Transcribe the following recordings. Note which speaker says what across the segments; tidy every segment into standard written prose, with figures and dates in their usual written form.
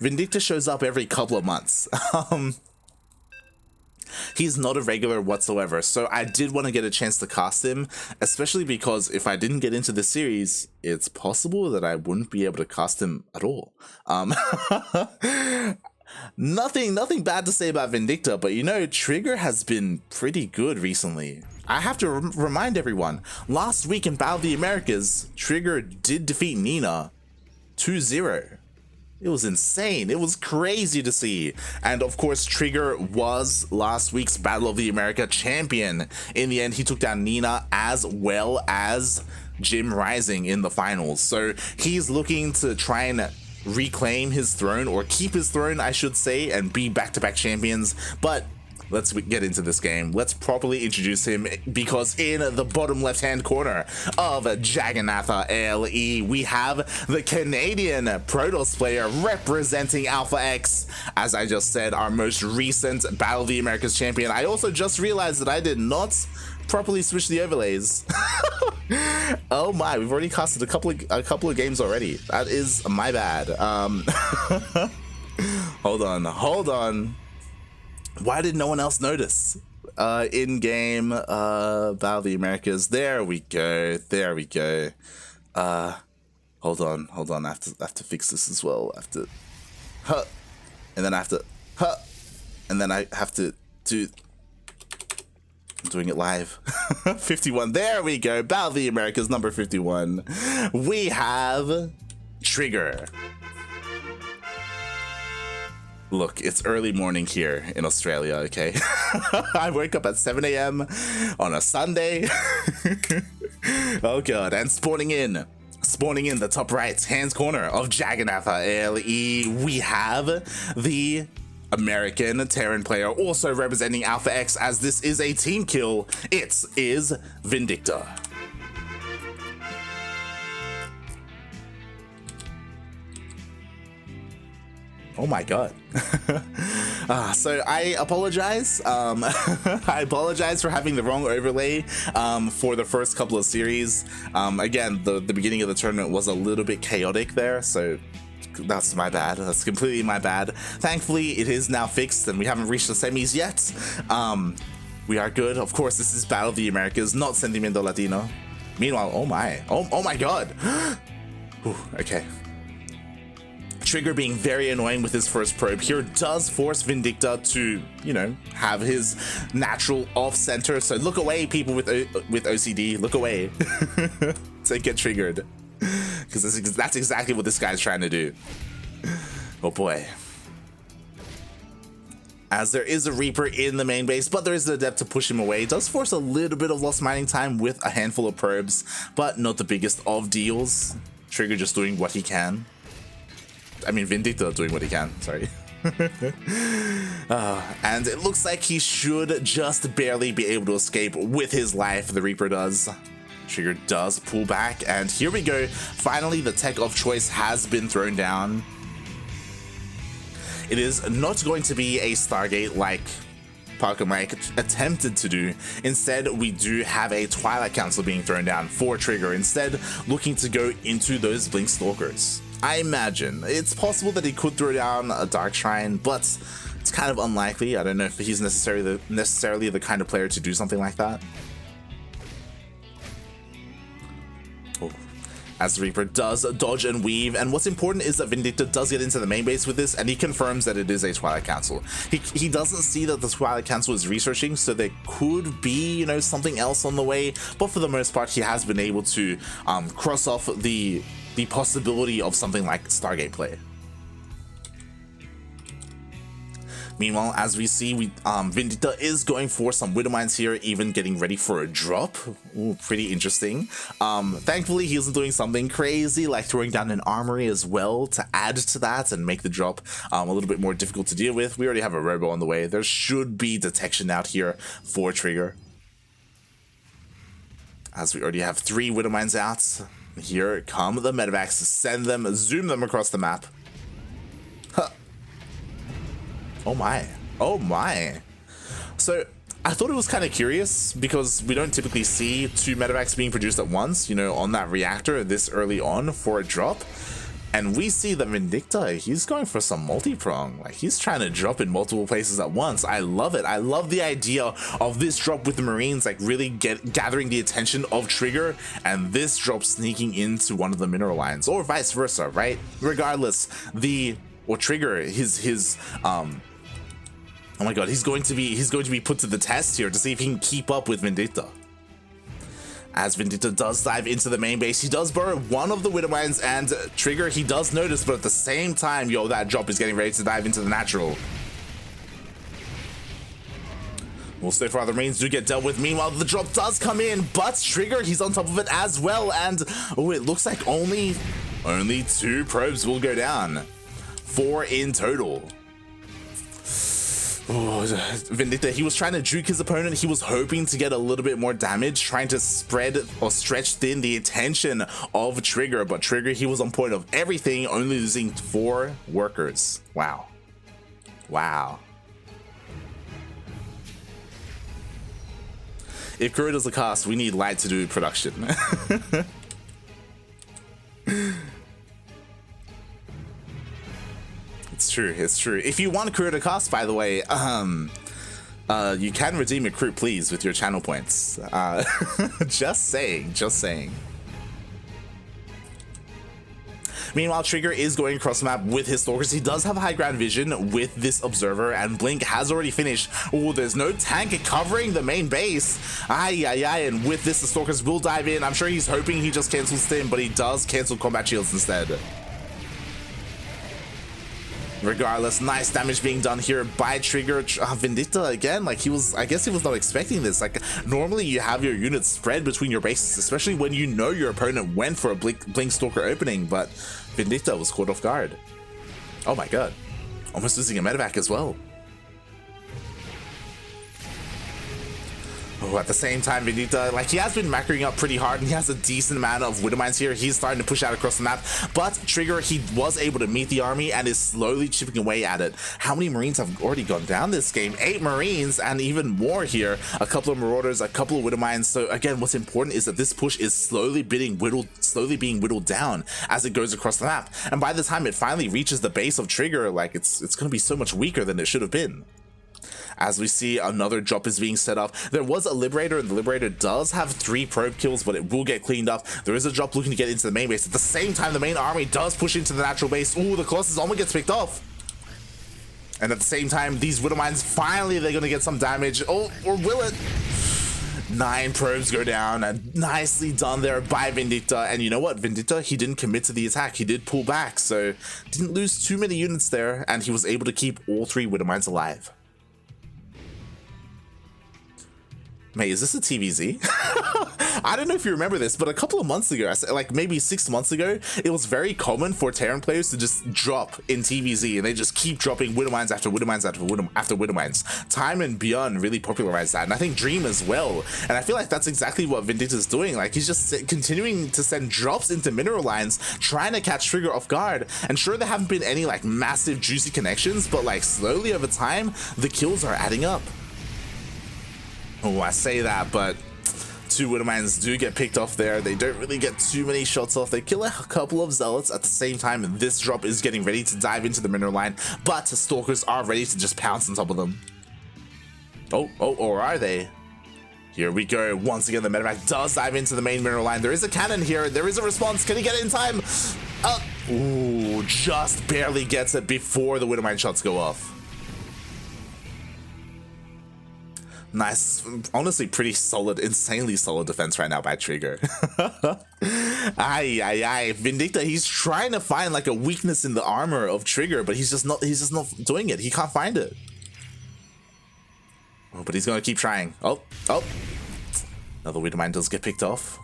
Speaker 1: Vindicta shows up every couple of months. He's not a regular whatsoever, so I did want to get a chance to cast him, especially because if I didn't get into the series, it's possible that I wouldn't be able to cast him at all. Nothing bad to say about Vindicta, but you know, TriGGeR has been pretty good recently. I have to remind everyone, last week in Battle of the Americas, TriGGeR did defeat Nina 2-0. It was insane. It was crazy to see. And of course, TriGGeR was last week's Battle of the America champion. In the end, he took down Nina as well as Jim Rising in the finals. So he's looking to try and reclaim his throne, or keep his throne, I should say, and be back-to-back champions. But let's get into this game. Let's properly introduce him, because in the bottom left-hand corner of Jagannatha ALE, we have the Canadian Protoss player representing Alpha X. As I just said, our most recent Battle of the Americas champion. I also just realized that I did not properly switch the overlays. Oh my, we've already casted a couple of games already. That is my bad. Hold on. Why did no one else notice? In-game Battle of the Americas. There we go. Hold on. I have to fix this as well. I have to and then I have to and then I have to do. I'm doing it live. 51. There we go. Battle of the Americas number 51. We have TriGGeR. Look, it's early morning here in Australia, okay? I wake up at 7 a.m. on a Sunday. Oh god, and spawning in the top right hand corner of Jagannatha ALE, we have the American Terran player also representing Alpha X, as this is a team kill. It is Vindicta. Oh my god. So I apologize. I apologize for having the wrong overlay for the first couple of series. Again, the beginning of the tournament was a little bit chaotic there, so that's my bad. That's completely my bad. Thankfully, it is now fixed and we haven't reached the semis yet. We are good. Of course, this is Battle of the Americas, not Sentimiento Latino. Meanwhile, oh my god. Whew, okay. TriGGeR being very annoying with his first probe here does force Vindicta to, you know, have his natural off-center. So look away, people with OCD. Look away. So get triggered. Because that's exactly what this guy's trying to do. Oh boy. As there is a Reaper in the main base, but there is an Adept to push him away. It does force a little bit of lost mining time with a handful of probes, but not the biggest of deals. TriGGeR just doing what he can. I mean, Vindicta doing what he can, sorry. And it looks like he should just barely be able to escape with his life, the Reaper does. TriGGeR does pull back, and here we go. Finally, the tech of choice has been thrown down. It is not going to be a Stargate like Parker Mike attempted to do. Instead, we do have a Twilight Council being thrown down for TriGGeR, instead looking to go into those Blink Stalkers. I imagine it's possible that he could throw down a Dark Shrine, but it's kind of unlikely. I don't know if he's necessarily the kind of player to do something like that. Oh. As the Reaper does dodge and weave, and what's important is that Vindicta does get into the main base with this, and he confirms that it is a Twilight Council. He doesn't see that the Twilight Council is researching, so there could be, you know, something else on the way, but for the most part, he has been able to cross off the possibility of something like Stargate play. Meanwhile, as we see, Vindicta is going for some Widow Mines here, even getting ready for a drop. Ooh, pretty interesting. Thankfully, he isn't doing something crazy like throwing down an armory as well to add to that and make the drop a little bit more difficult to deal with. We already have a Robo on the way. There should be detection out here for TriGGeR, as we already have 3 Widow Mines out. Here come the medevacs to send them, zoom them across the map. Huh. Oh my. So I thought it was kind of curious, because we don't typically see 2 medevacs being produced at once, you know, on that reactor this early on for a drop. And we see that Vindicta, he's going for some multi-prong. Like, he's trying to drop in multiple places at once. I love it. I love the idea of this drop with the Marines, like, really gathering the attention of TriGGeR, and this drop sneaking into one of the mineral lines, or vice versa, right? Regardless, TriGGeR, oh my god, he's going to be put to the test here to see if he can keep up with Vindicta. As Vindicta does dive into the main base, he does burrow one of the Widow Mines, and TriGGeR, he does notice, but at the same time, yo, that drop is getting ready to dive into the natural. Well, so far the Marines do get dealt with. Meanwhile, the drop does come in, but TriGGeR, he's on top of it as well, and oh, it looks like only 2 probes will go down. 4 in total. Oh, Vindicta, he was trying to juke his opponent. He was hoping to get a little bit more damage, trying to spread or stretch thin the attention of TriGGeR, but TriGGeR, he was on point of everything, only losing 4 workers. Wow. Wow. If Kuro does a cast, we need Light to do production. It's true, it's true. If you want Kuro to cast, by the way, you can redeem a crew, please, with your channel points. Just saying, just saying. Meanwhile, TriGGeR is going across the map with his Stalkers. He does have high ground vision with this Observer, and Blink has already finished. Oh, there's no tank covering the main base. Ay, ay, ay, and with this, the Stalkers will dive in. I'm sure he's hoping he just cancels Stim, but he does cancel Combat Shields instead. Regardless, nice damage being done here by TriGGeR. Vindicta again, like I guess he was not expecting this. Like, normally you have your units spread between your bases, especially when you know your opponent went for a Blink Stalker opening, but Vindicta was caught off guard. Oh my god. Almost losing a medevac as well. Oh, at the same time, Vindicta, like, he has been macroing up pretty hard, and he has a decent amount of Widow Mines here. He's starting to push out across the map, but TriGGeR, he was able to meet the army and is slowly chipping away at it. How many Marines have already gone down this game? 8 Marines, and even more here. A couple of Marauders, a couple of Widow Mines. So again, what's important is that this push is slowly being whittled down as it goes across the map. And by the time it finally reaches the base of TriGGeR, like, it's going to be so much weaker than it should have been. As we see, another drop is being set up. There was a Liberator, and the Liberator does have 3 probe kills, but it will get cleaned up. There is a drop looking to get into the main base. At the same time, the main army does push into the natural base. Ooh, the Colossus almost gets picked off. And at the same time, these Widow Mines, finally they're going to get some damage. Oh, or will it? 9 probes go down, and nicely done there by Vindicta. And you know what? Vindicta, he didn't commit to the attack. He did pull back, so didn't lose too many units there, and he was able to keep all 3 Widow Mines alive. Mate, is this a TVZ? I don't know if you remember this, but a couple of months ago, like maybe 6 months ago, it was very common for Terran players to just drop in TVZ, and they just keep dropping Widow Mines after Widow Mines after Widow Mines. Time and Beyond really popularized that, and I think Dream as well. And I feel like that's exactly what Vindicta's doing. Like, he's just continuing to send drops into mineral lines, trying to catch TriGGeR off guard. And sure, there haven't been any like massive juicy connections, but like slowly over time, the kills are adding up. Oh, I say that, but 2 Widow Mines do get picked off there. They don't really get too many shots off. They kill a couple of Zealots. At the same time, this drop is getting ready to dive into the mineral line, but Stalkers are ready to just pounce on top of them. Oh, or are they? Here we go. Once again, the medevac does dive into the main mineral line. There is a cannon here. There is a response. Can he get it in time? Ooh, just barely gets it before the Widow Mine shots go off. Nice, honestly pretty solid, insanely solid defense right now by TriGGeR. Ay. Vindicta, he's trying to find like a weakness in the armor of TriGGeR, but he's just not doing it. He can't find it. Oh, but he's gonna keep trying. Oh. Another Widow Mine does get picked off.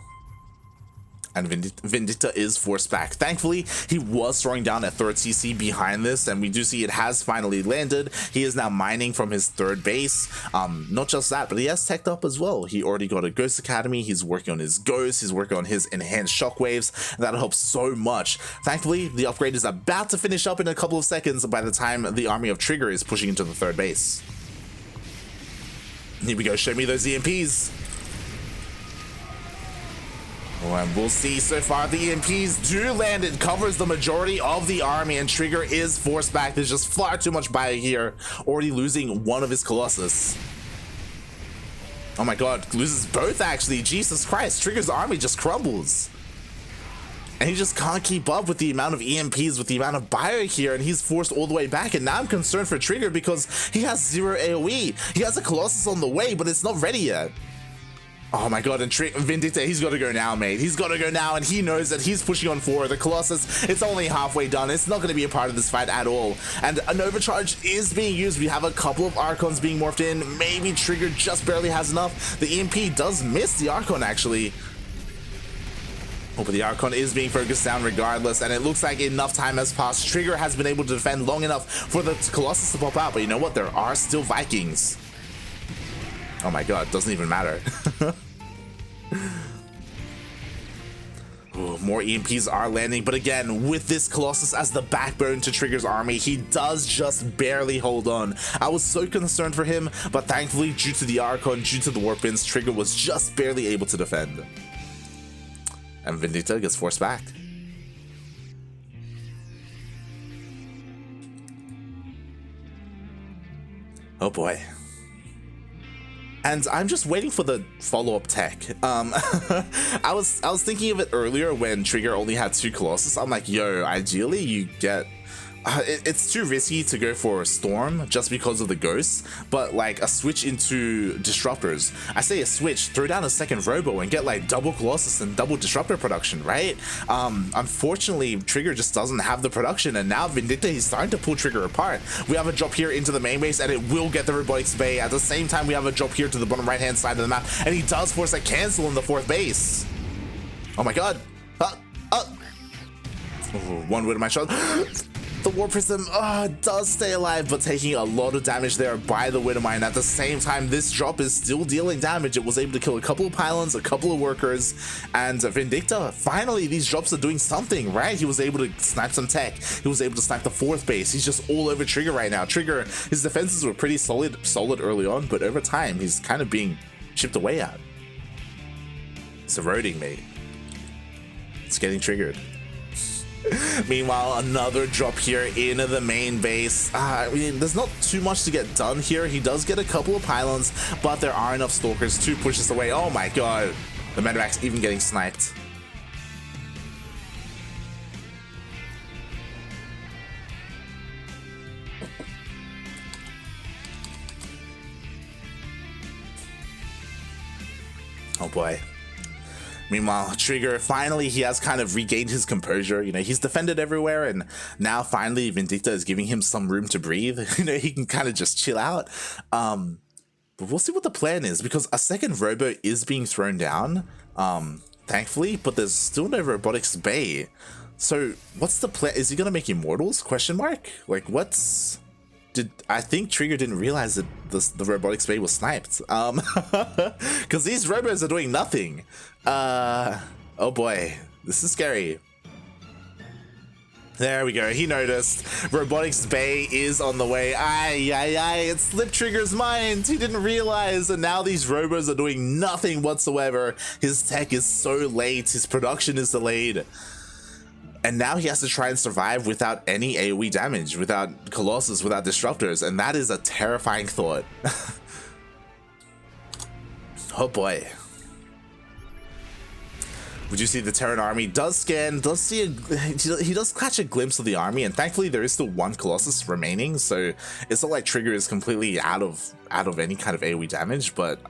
Speaker 1: And Vindicta is forced back. Thankfully, he was throwing down a 3rd CC behind this, and we do see it has finally landed. He is now mining from his 3rd base. Not just that, but he has teched up as well. He already got a Ghost Academy. He's working on his Ghost. He's working on his enhanced shockwaves. That'll help so much. Thankfully, the upgrade is about to finish up in a couple of seconds by the time the army of TriGGeR is pushing into the 3rd base. Here we go. Show me those EMPs. And we'll see. So far the EMPs do land. It covers the majority of the army, and TriGGeR is forced back. There's just far too much bio here, already losing one of his Colossus. Oh my god, loses both actually. Jesus Christ, TriGGeR's army just crumbles. And he just can't keep up with the amount of EMPs, with the amount of bio here, and he's forced all the way back. And now I'm concerned for TriGGeR because he has 0 AoE. He has a Colossus on the way, but it's not ready yet. Oh my god, and Vindicta, he's got to go now, mate. He's got to go now, and he knows that he's pushing on forward. The Colossus, it's only halfway done. It's not going to be a part of this fight at all. And an overcharge is being used. We have a couple of Archons being morphed in. Maybe TriGGeR just barely has enough. The EMP does miss the Archon, actually. Oh, but the Archon is being focused down regardless, and it looks like enough time has passed. TriGGeR has been able to defend long enough for the Colossus to pop out, but you know what? There are still Vikings. Oh my god, doesn't even matter. Ooh, more EMPs are landing, but again, with this Colossus as the backbone to TriGGeR's army, he does just barely hold on. I was so concerned for him, but thankfully, due to the Archon, due to the warp bins, TriGGeR was just barely able to defend. And Vindicta gets forced back. Oh boy. And I'm just waiting for the follow-up tech. I was thinking of it earlier when TriGGeR only had 2 Colossus. I'm like, yo, ideally you get... it's too risky to go for a Storm just because of the ghosts, but like a switch into Disruptors. I say a switch, throw down a second Robo and get like double Colossus and double Disruptor production, right? Unfortunately, TriGGeR just doesn't have the production, and now Vindicta, he's starting to pull TriGGeR apart. We have a drop here into the main base, and it will get the Robotics Bay. At the same time, we have a drop here to the bottom right-hand side of the map, and he does force a cancel in the 4th base. Oh my god. Ooh, one word of my shot. The War Prism does stay alive, but taking a lot of damage there by the Widowmine. At the same time, this drop is still dealing damage. It was able to kill a couple of pylons, a couple of workers, and Vindicta, finally, these drops are doing something, right? He was able to snipe some tech. He was able to snipe the 4th base. He's just all over TriGGeR right now. TriGGeR, his defenses were pretty solid early on, but over time, he's kind of being chipped away at. It's eroding, mate. It's getting triggered. Meanwhile, another drop here into the main base. I mean, there's not too much to get done here. He does get a couple of pylons, but there are enough Stalkers to push this away. Oh my god. The Medivac's even getting sniped. Oh boy. Meanwhile, TriGGeR, finally, he has kind of regained his composure. You know, he's defended everywhere, and now finally Vindicta is giving him some room to breathe. You know, he can kind of just chill out. But we'll see what the plan is, because a second Robo is being thrown down, thankfully, but there's still no Robotics Bay. So what's the plan? Is he going to make Immortals? Question mark? Like, what's... I think TriGGeR didn't realize that the Robotics Bay was sniped. Because these Robos are doing nothing. Oh boy, this is scary. There we go, he noticed. Robotics Bay is on the way. It slipped TriGGeR's mind. He didn't realize, and now these Robos are doing nothing whatsoever. His tech is so late, his production is delayed. And now he has to try and survive without any AoE damage, without Colossus, without Disruptors, and that is a terrifying thought. Oh boy. Would you see the Terran army does scan, does see he does catch a glimpse of the army, and thankfully there is still 1 Colossus remaining, so it's not like TriGGeR is completely out of any kind of AoE damage, but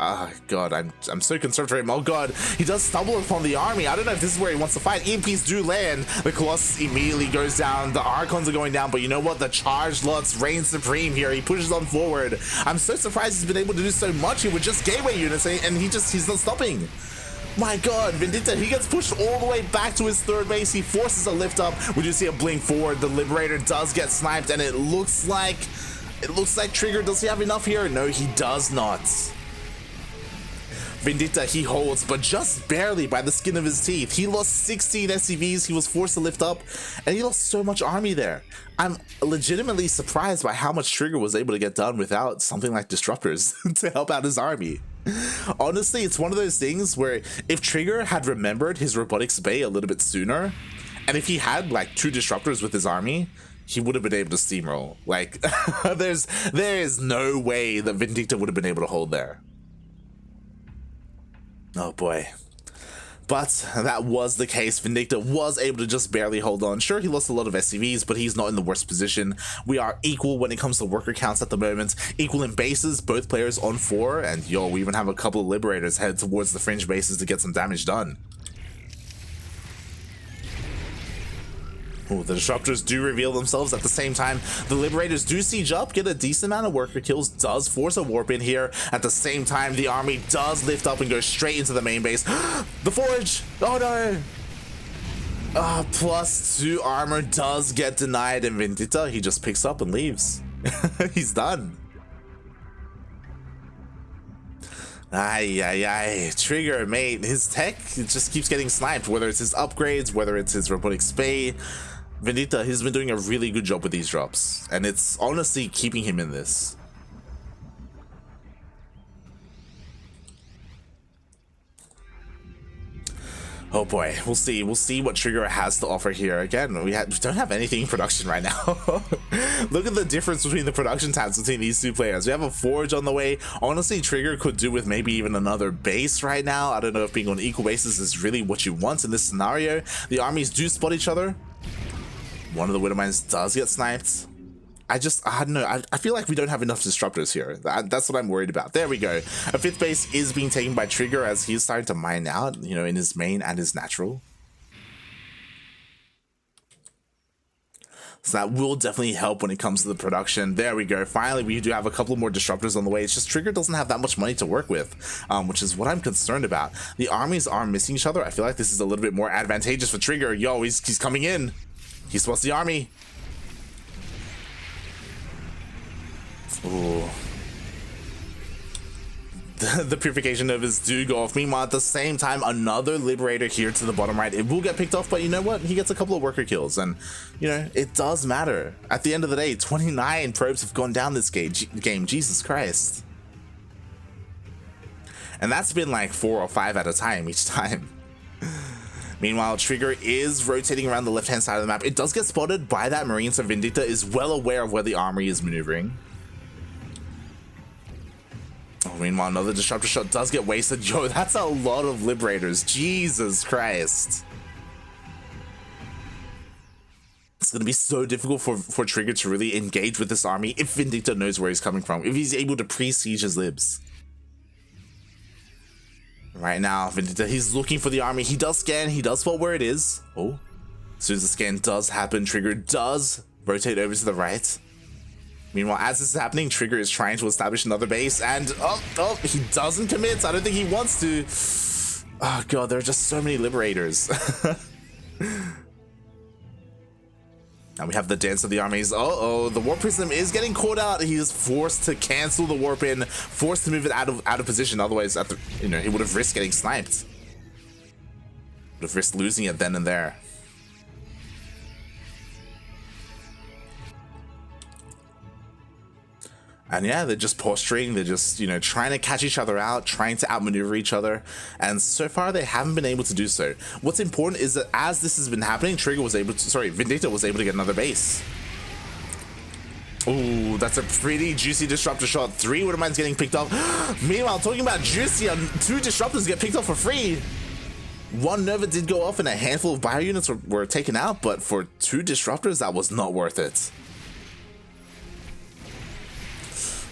Speaker 1: god, I'm so concerned for him. Oh god, he does stumble upon the army. I don't know if this is where he wants to fight. EMPs do land, the Colossus immediately goes down, the Archons are going down, but you know what, the charged lots reign supreme here. He pushes on forward. I'm so surprised he's been able to do so much here with just gateway units, and he's not stopping. My god, Vindicta, he gets pushed all the way back to his 3rd base. He forces a lift up. We do see a blink forward. The Liberator does get sniped, and it looks like TriGGeR, does he have enough here? No, he does not. Vindicta, he holds, but just barely by the skin of his teeth. He lost 16 SCVs. He was forced to lift up, and he lost so much army there. I'm legitimately surprised by how much TriGGeR was able to get done without something like Disruptors to help out his army. Honestly, it's one of those things where if TriGGeR had remembered his robotics bay a little bit sooner, and if he had like 2 disruptors with his army, he would have been able to steamroll. Like, there is no way that Vindicta would have been able to hold there. Oh boy. But that was the case. Vindicta was able to just barely hold on. Sure, he lost a lot of SCVs, but he's not in the worst position. We are equal when it comes to worker counts at the moment. Equal in bases, both players on 4. And yo, we even have a couple of Liberators headed towards the fringe bases to get some damage done. Ooh, the disruptors do reveal themselves at the same time. The Liberators do siege up, get a decent amount of worker kills, does force a warp in here. At the same time, the army does lift up and go straight into the main base. The forge! Oh no! +2 armor does get denied, and Vindicta, he just picks up and leaves. He's done. TriGGeR, mate, his tech, it just keeps getting sniped, whether it's his upgrades, whether it's his robotic spay. Vindicta, he's been doing a really good job with these drops, and it's honestly keeping him in this. Oh boy, we'll see what TriGGeR has to offer here. Again, we don't have anything in production right now. Look at the difference between the production tabs between these 2 players. We have a forge on the way. Honestly, TriGGeR could do with maybe even another base right now. I don't know if being on equal bases is really what you want in this scenario. The armies do spot each other. One of the Widowmines does get sniped. I don't know. I feel like we don't have enough disruptors here. That's what I'm worried about. There we go. A 5th base is being taken by TriGGeR as he's starting to mine out, you know, in his main and his natural. So that will definitely help when it comes to the production. There we go. Finally, we do have a couple more disruptors on the way. It's just TriGGeR doesn't have that much money to work with, which is what I'm concerned about. The armies are missing each other. I feel like this is a little bit more advantageous for TriGGeR. Yo, he's coming in. He spots the army. Ooh. The purification novas do go off. Meanwhile, at the same time, another Liberator here to the bottom right. It will get picked off, but you know what? He gets a couple of worker kills, and you know, it does matter. At the end of the day, 29 probes have gone down this game. Jesus Christ. And that's been like 4 or 5 at a time each time. Meanwhile, TriGGeR is rotating around the left-hand side of the map. It does get spotted by that Marine, so Vindicta is well aware of where the army is maneuvering. Oh, meanwhile, another disruptor shot does get wasted. Yo, that's a lot of Liberators. Jesus Christ. It's going to be so difficult for TriGGeR to really engage with this army if Vindicta knows where he's coming from, if he's able to pre-siege his libs. Right now, Vindicta, he's looking for the army. He does scan. He does spot where it is. Oh, as soon as the scan does happen, TriGGeR does rotate over to the right. Meanwhile, as this is happening, TriGGeR is trying to establish another base, and oh, he doesn't commit. I don't think he wants to. Oh god, there are just so many Liberators. Now we have the dance of the armies. Uh-oh, the warp prism is getting caught out. He is forced to cancel the warp in, forced to move it out of position. Otherwise, he would have risked getting sniped. Would have risked losing it then and there. And yeah, they're just posturing, they're just, trying to catch each other out, trying to outmaneuver each other, and so far they haven't been able to do so. What's important is that as this has been happening, Vindicta was able to get another base. Ooh, that's a pretty juicy disruptor shot. 3 Widowmines getting picked up. Meanwhile, talking about juicy, 2 disruptors get picked up for free. 1 Nova did go off and a handful of bio units were taken out, but for 2 disruptors, that was not worth it.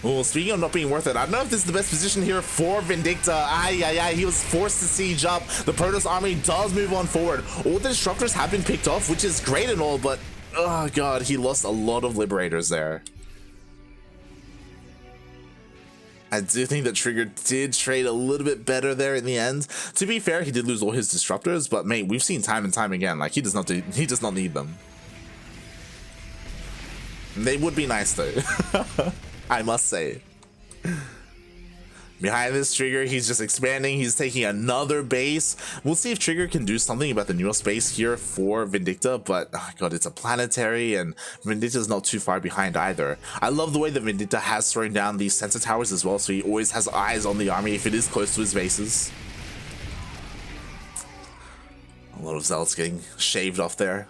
Speaker 1: Well, speaking of not being worth it, I don't know if this is the best position here for Vindicta. He was forced to siege up. The Protoss army does move on forward. All the disruptors have been picked off, which is great and all, but oh god, he lost a lot of Liberators there. I do think that TriGGeR did trade a little bit better there in the end. To be fair, he did lose all his disruptors, but mate, we've seen time and time again, like he does not need them. They would be nice though. I must say. Behind this TriGGeR, he's just expanding. He's taking another base. We'll see if TriGGeR can do something about the newer space here for Vindicta, but oh god, it's a planetary, and Vindicta's not too far behind either. I love the way that Vindicta has thrown down these sensor towers as well, so he always has eyes on the army if it is close to his bases. A lot of Zealots getting shaved off there.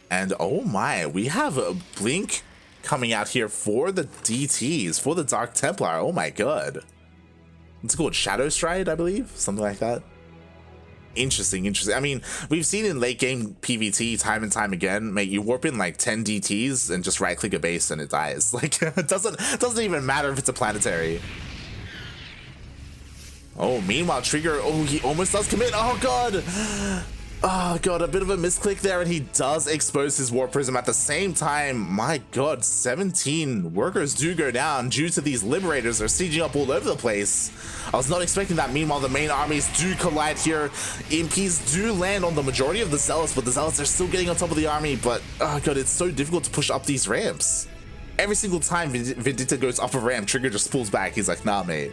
Speaker 1: And oh my, we have a Blink coming out here for the DTs, for the Dark Templar. Oh my god. It's called Shadow Stride, I believe, something like that. Interesting, interesting. I mean, we've seen in late game PvT time and time again, mate, you warp in like 10 DTs and just right click a base and it dies. Like, it doesn't even matter if it's a planetary. Oh, meanwhile, TriGGeR, oh, he almost does commit. Oh god. Oh god, a bit of a misclick there, and he does expose his Warp Prism at the same time. My god, 17 workers do go down due to these Liberators are sieging up all over the place. I was not expecting that. Meanwhile, the main armies do collide here. EMPs do land on the majority of the Zealots, but the Zealots are still getting on top of the army. But oh god, it's so difficult to push up these ramps. Every single time Vindicta goes up a ramp, TriGGeR just pulls back. He's like, nah, mate.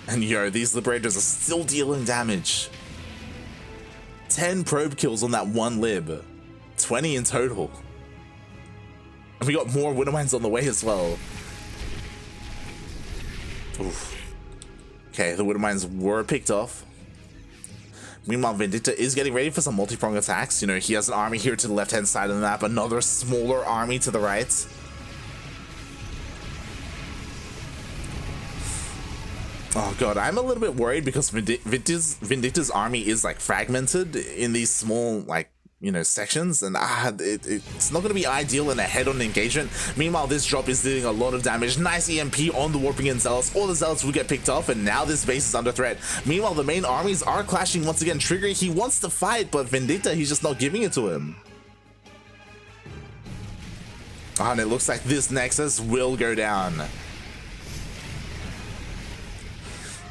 Speaker 1: And yo, these Liberators are still dealing damage. 10 probe kills on that one Lib. 20 in total. And we got more Widowmines on the way as well. Oof. Okay, the Widowmines were picked off. Meanwhile, Vindicta is getting ready for some multi-pronged attacks. You know, he has an army here to the left-hand side of the map, another smaller army to the right. Oh god, I'm a little bit worried because Vindicta's army is like fragmented in these small, like, you know, sections, and it's not going to be ideal in a head-on engagement. Meanwhile, this drop is dealing a lot of damage. Nice EMP on the Warping in Zealots. All the Zealots will get picked off, and now this base is under threat. Meanwhile, the main armies are clashing once again. TriGGeR, he wants to fight, but Vindicta, he's just not giving it to him. Oh, and it looks like this Nexus will go down.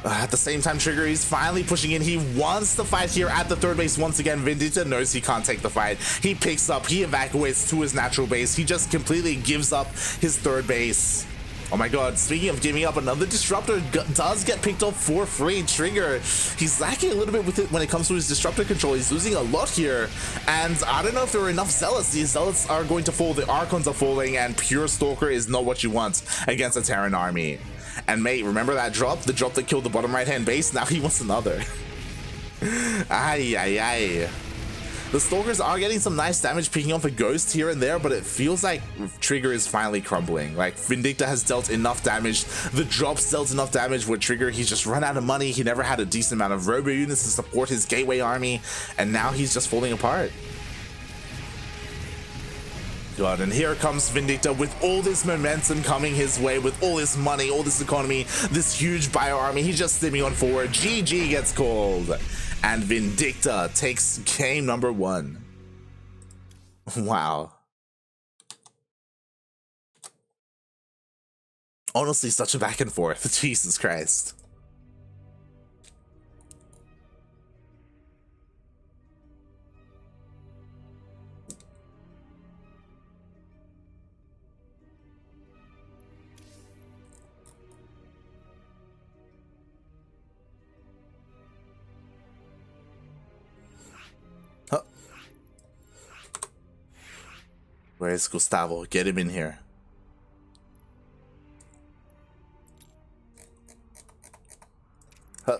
Speaker 1: At the same time, TriGGeR is finally pushing in. He wants to fight here at the third base once again. Vindicta knows he can't take the fight. He picks up, he evacuates to his natural base. He just completely gives up his third base. Oh my god, speaking of giving up, another Disruptor does get picked up for free. TriGGeR, he's lacking a little bit with it when it comes to his Disruptor control. He's losing a lot here, and I don't know if there are enough Zealots. These Zealots are going to fall, the Archons are falling, and pure Stalker is not what you want against a Terran army. And mate, remember that drop? The drop that killed the bottom right-hand base? Now he wants another. Ay, ay, ay. The Stalkers are getting some nice damage, picking off a Ghost here and there, but it feels like TriGGeR is finally crumbling. Like, Vindicta has dealt enough damage. The drops dealt enough damage with TriGGeR. He's just run out of money. He never had a decent amount of robo units to support his Gateway army, and now he's just falling apart. God, and here comes Vindicta with all this momentum coming his way, with all this money, all this economy, this huge bio army. He's just stimming on forward. GG gets called, and Vindicta takes game number 1. Wow. Honestly, such a back and forth. Jesus Christ. Where's Gustavo? Get him in here. Huh.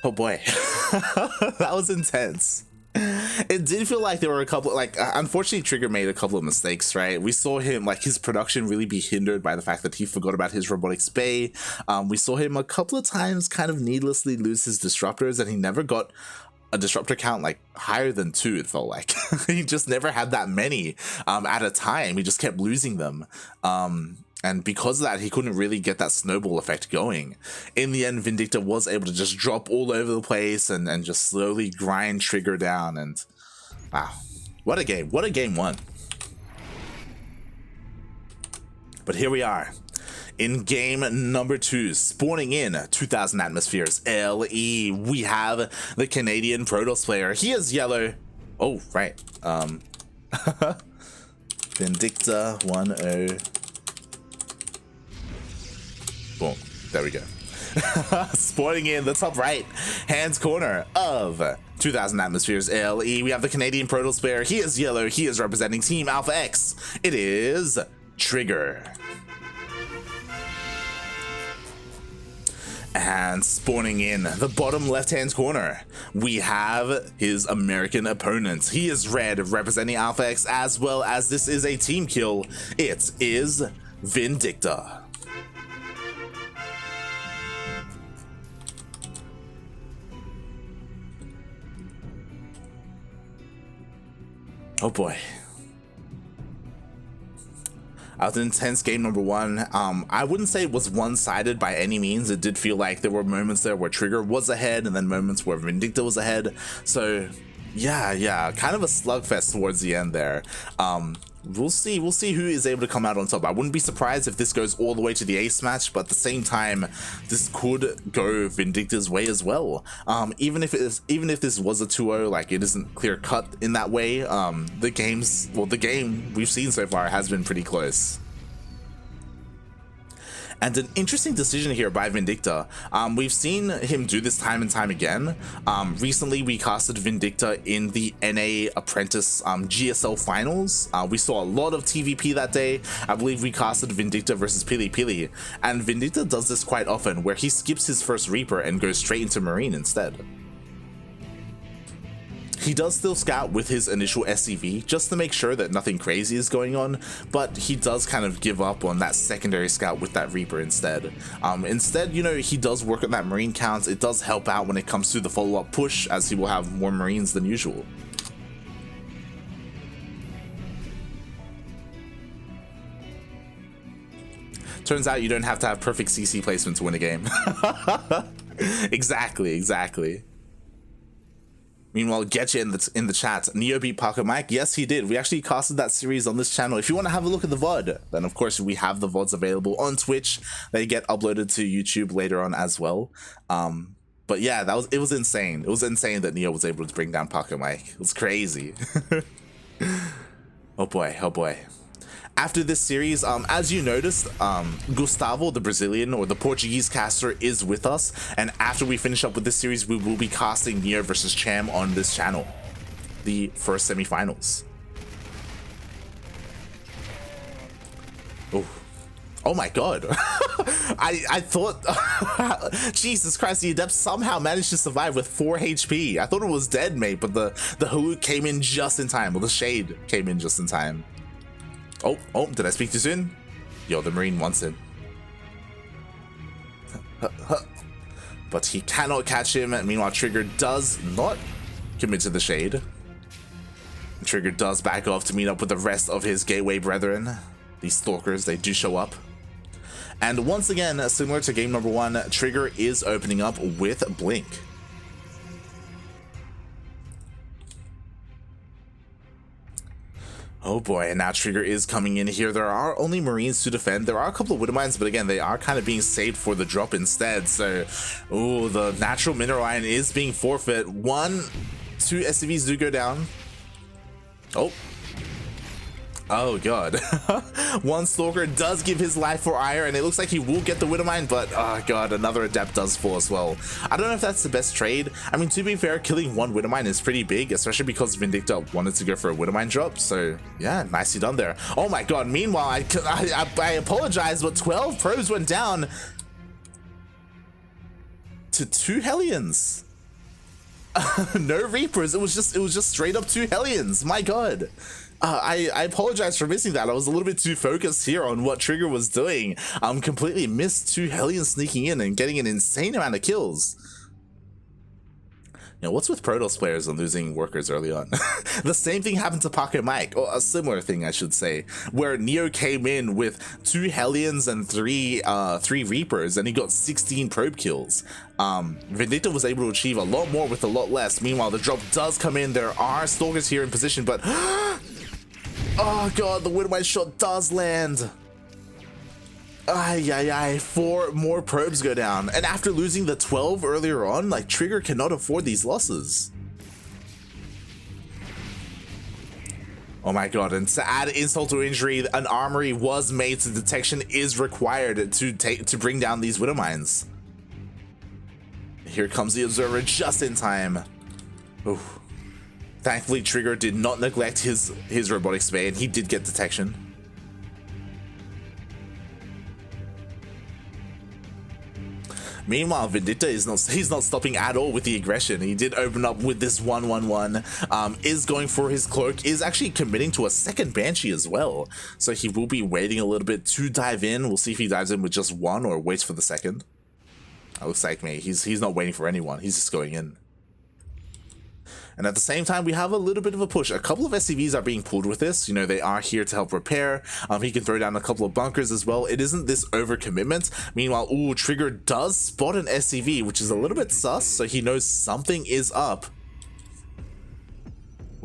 Speaker 1: Oh boy. That was intense. It did feel like there were a couple, like, unfortunately TriGGeR made a couple of mistakes, right? We saw him, like, his production really be hindered by the fact that he forgot about his Robotics Bay. We saw him a couple of times kind of needlessly lose his Disruptors, and he never got a Disruptor count like higher than 2, it felt like. He just never had that many at a time. He just kept losing them. And because of that, he couldn't really get that snowball effect going. In the end, Vindicta was able to just drop all over the place and just slowly grind TriGGeR down. And wow, what a game. What a game 1. But here we are. In game number 2, spawning in 2,000 atmospheres, LE, we have the Canadian Protoss player. He is yellow. Oh, right. Vindicta 1-0. Boom. There we go. Sporting in the top right hands corner of 2000 Atmospheres ALE. We have the Canadian Protoss player. He is yellow. He is representing Team Alpha X. It is TriGGeR. And spawning in the bottom left-hand corner, we have his American opponent. He is red, representing Alpha X, as well as this is a team kill. It is Vindicta. Oh boy. That was an intense game number one. I wouldn't say it was one-sided by any means. It did feel like there were moments there where TriGGeR was ahead and then moments where Vindicta was ahead. So yeah, kind of a slugfest towards the end there. We'll see who is able to come out on top. I wouldn't be surprised if this goes all the way to the ace match, but at the same time, this could go Vindicta's way as well. Even if this was a 2-0, like it isn't clear cut in that way. The game we've seen so far has been pretty close. And an interesting decision here by Vindicta. We've seen him do this time and time again. Recently, we casted Vindicta in the NA Apprentice GSL finals. We saw a lot of TVP that day. I believe we casted Vindicta versus Pili. And Vindicta does this quite often, where he skips his first Reaper and goes straight into Marine instead. He does still scout with his initial SCV just to make sure that nothing crazy is going on, but he does kind of give up on that secondary scout with that Reaper instead. Instead, you know, he does work on that Marine count. It does help out when it comes to the follow-up push, as he will have more Marines than usual. Turns out you don't have to have perfect CC placement to win a game. Exactly. Meanwhile, Getcha in the chat, Neo beat Pocket Mike. Yes, he did. We actually casted that series on this channel. If you want to have a look at the VOD, then of course we have the VODs available on Twitch. They get uploaded to YouTube later on as well. But yeah, it was insane. It was insane that Neo was able to bring down Pocket Mike. It was crazy. Oh boy. After this series, as you noticed, Gustavo, the Brazilian or the Portuguese caster, is with us, and after we finish up with this series, we will be casting Neo versus Cham on this channel, the first semifinals. Oh my god. I thought Jesus Christ, the Adept somehow managed to survive with 4 HP. I thought it was dead, mate, but the Huluk came in just in time. Well, the Shade came in just in time. Oh, did I speak too soon? Yo, the Marine wants him. But he cannot catch him. Meanwhile, TriGGeR does not commit to the Shade. TriGGeR does back off to meet up with the rest of his Gateway brethren. These Stalkers, they do show up. And once again, similar to game number one, TriGGeR is opening up with Blink. Oh boy, and now TriGGeR is coming in here. There are only Marines to defend. There are a couple of Widowmines, but again, they are kind of being saved for the drop instead. So, ooh, the natural mineral iron is being forfeit. 2 SCVs do go down. Oh god. 1 Stalker does give his life for Ire, and it looks like he will get the Widowmine, but oh god, another Adept does fall as well. I don't know if that's the best trade. I mean, to be fair, killing 1 Widowmine is pretty big, especially because Vindicta wanted to go for a Widowmine drop, so yeah, nicely done there. Oh my god, meanwhile, I apologize, but 12 probes went down to 2 Hellions. No Reapers, it was just straight up 2 Hellions, my god. I apologize for missing that. I was a little bit too focused here on what TriGGeR was doing. Completely missed 2 Hellions sneaking in and getting an insane amount of kills. You know, what's with Protoss players and losing workers early on? The same thing happened to Pocket Mike, or a similar thing I should say, where Neo came in with 2 Hellions and 3 Reapers, and he got 16 probe kills. Vindicta was able to achieve a lot more with a lot less. Meanwhile, the drop does come in. There are Stalkers here in position, but oh god, the Widowmine shot does land. 4 more probes go down, and after losing the 12 earlier on, like, TriGGeR cannot afford these losses. Oh my god, and to add insult to injury, an armory was made so detection is required to bring down these Widow Mines. Here comes the Observer just in time. Ooh. Thankfully, TriGGeR did not neglect his robotic spray, and he did get detection. Meanwhile, Vindicta he's not stopping at all with the aggression. He did open up with this 1-1-1, is going for his cloak, is actually committing to a second Banshee as well. So he will be waiting a little bit to dive in. We'll see if he dives in with just one or waits for the second. It looks like me. He's not waiting for anyone. He's just going in. And at the same time, we have a little bit of a push. A couple of SCVs are being pulled with this. You know, they are here to help repair. He can throw down a couple of bunkers as well. It isn't this overcommitment. Meanwhile, ooh, TriGGeR does spot an SCV, which is a little bit sus, so he knows something is up.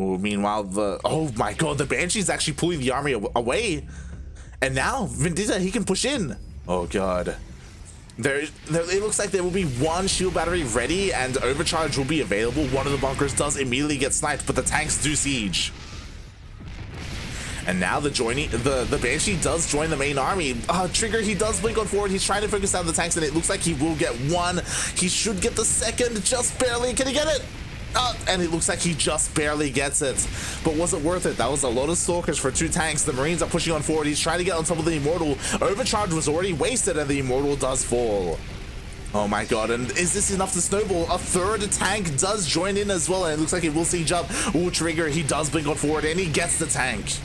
Speaker 1: Ooh, meanwhile, oh my god, the Banshee's actually pulling the army away. And now, Vindicta, he can push in. Oh god. It looks like there will be one shield battery ready and overcharge will be available. One of the bunkers does immediately get sniped, but the tanks do siege. And now the Banshee does join the main army. TriGGeR, he does blink on forward. He's trying to focus down the tanks, and it looks like he will get one. He should get the second, just barely. Can he get it? And it looks like he just barely gets it. But was it worth it? That was a lot of Stalkers for 2 tanks. The Marines are pushing on forward. He's trying to get on top of the Immortal. Overcharge was already wasted, and the Immortal does fall. Oh my god, and is this enough to snowball? A third tank does join in as well, and it looks like it will siege up. Ooh, TriGGeR, he does blink on forward, and he gets the tank.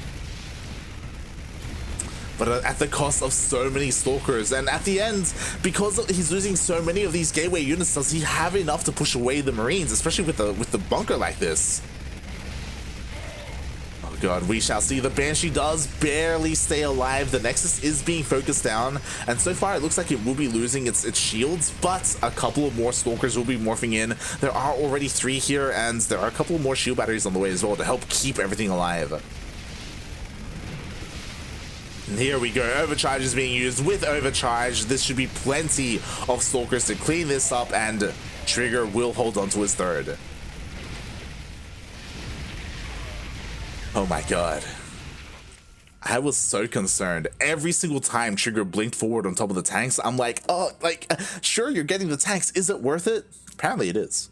Speaker 1: But at the cost of so many Stalkers, and at the end, because he's losing so many of these gateway units, does he have enough to push away the Marines, especially with the bunker like this? Oh god, we shall see. The Banshee does barely stay alive. The Nexus is being focused down, and so far it looks like it will be losing its shields, but a couple of more Stalkers will be morphing in. There are already 3 here, and there are a couple more shield batteries on the way as well to help keep everything alive. And here we go, overcharge is being used. With overcharge, this should be plenty of Stalkers to clean this up, and TriGGeR will hold on to his third. Oh my god. I was so concerned. Every single time TriGGeR blinked forward on top of the tanks, I'm like, oh, like, sure, you're getting the tanks. Is it worth it? Apparently it is.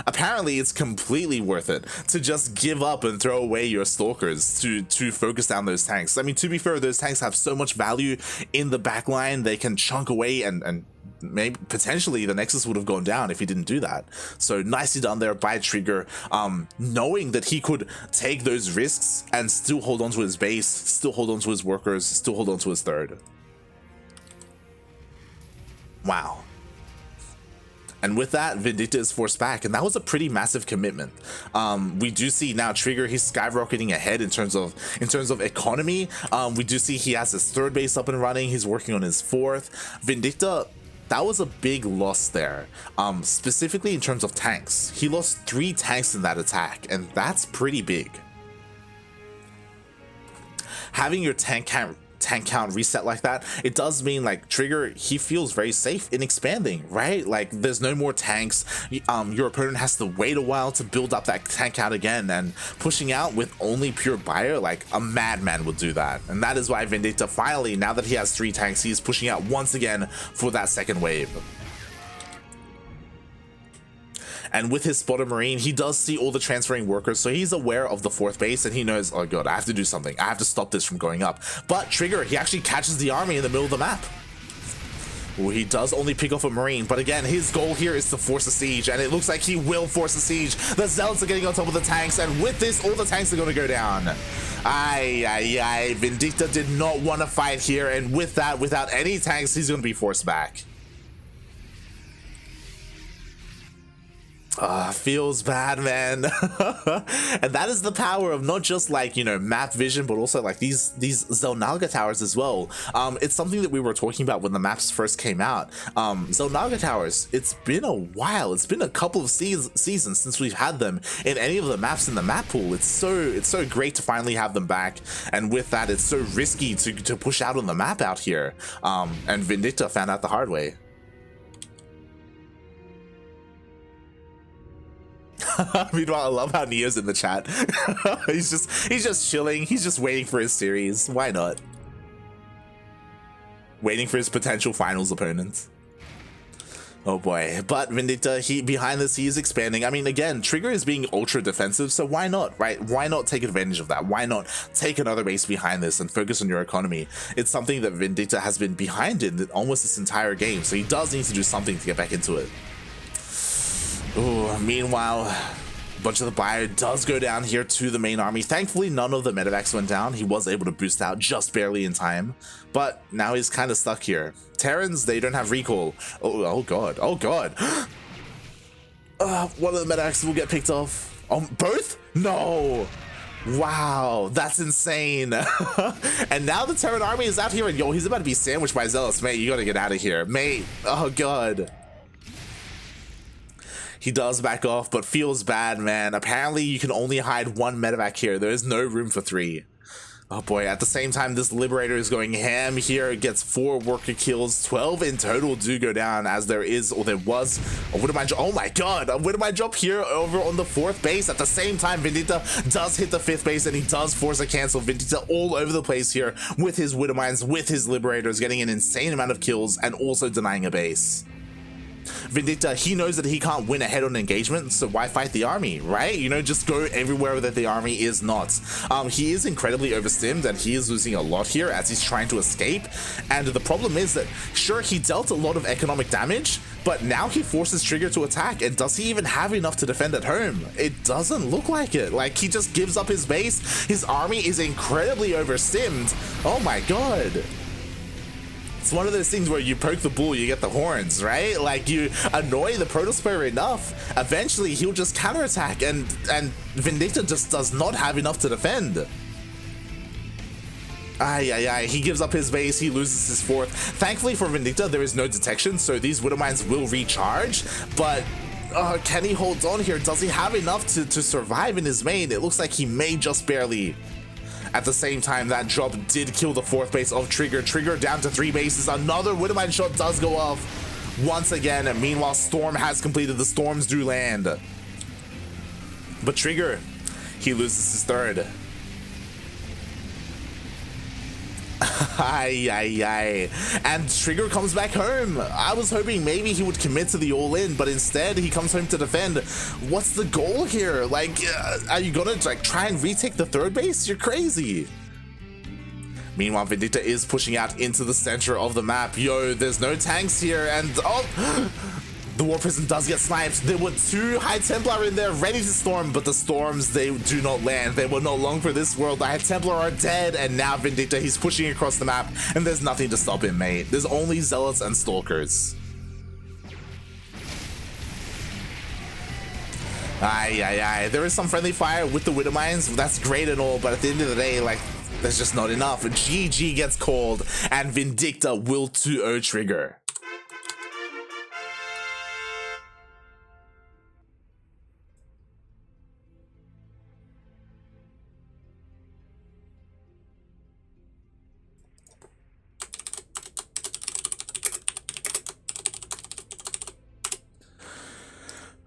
Speaker 1: Apparently it's completely worth it to just give up and throw away your Stalkers to focus down those tanks. I mean, to be fair, those tanks have so much value in the backline. They can chunk away, and maybe potentially the Nexus would have gone down if he didn't do that. So nicely done there by TriGGeR, knowing that he could take those risks and still hold on to his base, still hold on to his workers, still hold on to his third. Wow. And with that, Vindicta is forced back, and that was a pretty massive commitment. We do see now TriGGeR, he's skyrocketing ahead in terms of economy. We do see he has his 3rd base up and running. He's working on his 4th. Vindicta, that was a big loss there, specifically in terms of tanks. He lost 3 tanks in that attack, and that's pretty big. Having your tank count reset like that, it does mean like TriGGeR, he feels very safe in expanding, right? Like there's no more tanks. Your opponent has to wait a while to build up that tank count again, and pushing out with only pure Buyer, like a madman would do that. And that is why Vindicta finally, now that he has 3 tanks, he's pushing out once again for that second wave. And with his spotter Marine, he does see all the transferring workers, so he's aware of the 4th base, and he knows, oh god, I have to do something. I have to stop this from going up. But TriGGeR, he actually catches the army in the middle of the map. Ooh, he does only pick off a Marine, but again, his goal here is to force a siege, and it looks like he will force a siege. The Zealots are getting on top of the tanks, and with this, all the tanks are going to go down. Vindicta did not want to fight here, and with that, without any tanks, he's going to be forced back. Feels bad, man. And that is the power of not just like, you know, map vision, but also like these Xel'Naga towers as well. It's something that we were talking about when the maps first came out. Xel'Naga towers, it's been a while. It's been a couple of seasons since we've had them in any of the maps in the map pool. It's so great to finally have them back. And with that, it's so risky to push out on the map out here. And Vindicta found out the hard way. Meanwhile, I love how Neo's in the chat. he's just chilling. He's just waiting for his series. Why not? Waiting for his potential finals opponents. Oh boy, but Vindicta, behind this, he is expanding. I mean, again, TriGGeR is being ultra defensive, so why not, right? Why not take advantage of that? Why not take another base behind this and focus on your economy? It's something that Vindicta has been behind in almost this entire game, so he does need to do something to get back into it. Ooh, meanwhile, a bunch of the bio does go down here to the main army. Thankfully, none of the medevacs went down. He was able to boost out just barely in time, but now he's kind of stuck here. Terrans, they don't have recall. Oh god, oh god. One of the medevacs will get picked off. Both? No. Wow, that's insane. And now the Terran army is out here, and yo, he's about to be sandwiched by Zealous. Mate, you gotta get out of here. Mate, oh god. He does back off, but feels bad, man. Apparently, you can only hide one medevac here. There is no room for 3. Oh boy, at the same time, this Liberator is going ham here. It gets 4 worker kills. 12 in total do go down, as there was a Widowmine drop. Oh my god, a Widowmine drop here over on the 4th base. At the same time, Vindicta does hit the 5th base, and he does force a cancel. Vindicta all over the place here with his Widowmines, with his Liberators, getting an insane amount of kills, and also denying a base. Vindicta, he knows that he can't win a head-on engagement, so why fight the army, right? You know, just go everywhere that the army is not. He is incredibly overstimmed, and he is losing a lot here as he's trying to escape. And the problem is that, sure, he dealt a lot of economic damage, but now he forces TriGGeR to attack, and does he even have enough to defend at home? It doesn't look like it. Like, he just gives up his base. His army is incredibly overstimmed. Oh my god. It's one of those things where you poke the bull, you get the horns, right? Like, you annoy the Protoss player enough, eventually he'll just counterattack, and Vindicta just does not have enough to defend. He gives up his base, he loses his 4th. Thankfully for Vindicta, there is no detection, so these Widowmines will recharge, but can he hold on here? Does he have enough to survive in his main? It looks like he may just barely. At the same time, that drop did kill the 4th base of TriGGeR. TriGGeR down to 3 bases. Another Widowmine shot does go off once again. And meanwhile, Storm has completed. The Storms do land. But TriGGeR, he loses his 3rd. And TriGGeR comes back home. I was hoping maybe he would commit to the all-in, but instead he comes home to defend. What's the goal here? Like, are you gonna like try and retake the 3rd base? You're crazy. Meanwhile, Vindicta is pushing out into the center of the map. Yo, there's no tanks here, and the War Prison does get sniped. There were 2 High Templar in there ready to storm, but the storms, they do not land. They were not long for this world. The High Templar are dead, and now Vindicta, he's pushing across the map, and there's nothing to stop him, mate. There's only Zealots and Stalkers. There is some friendly fire with the Widowmines. That's great and all, but at the end of the day, like, there's just not enough. GG gets called, and Vindicta will 2-0 TriGGeR.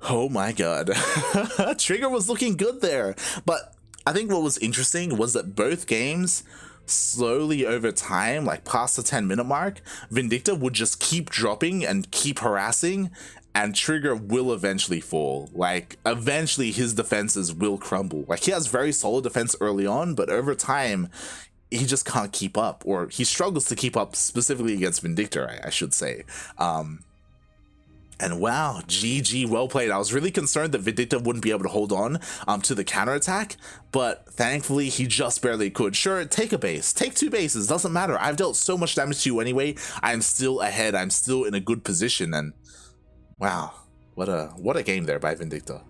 Speaker 1: Oh my god. TriGGeR was looking good there. But I think what was interesting was that both games, slowly over time, like past the 10-minute mark, Vindicta would just keep dropping and keep harassing, and TriGGeR will eventually fall. Like, eventually his defenses will crumble. Like, he has very solid defense early on, but over time, he just can't keep up, or he struggles to keep up, specifically against Vindicta, I should say. And wow, GG, well played. I was really concerned that Vindicta wouldn't be able to hold on to the counterattack, but thankfully he just barely could. Sure, take a base, take 2 bases, doesn't matter. I've dealt so much damage to you anyway. I'm still ahead, I'm still in a good position, and wow, what a game there by Vindicta.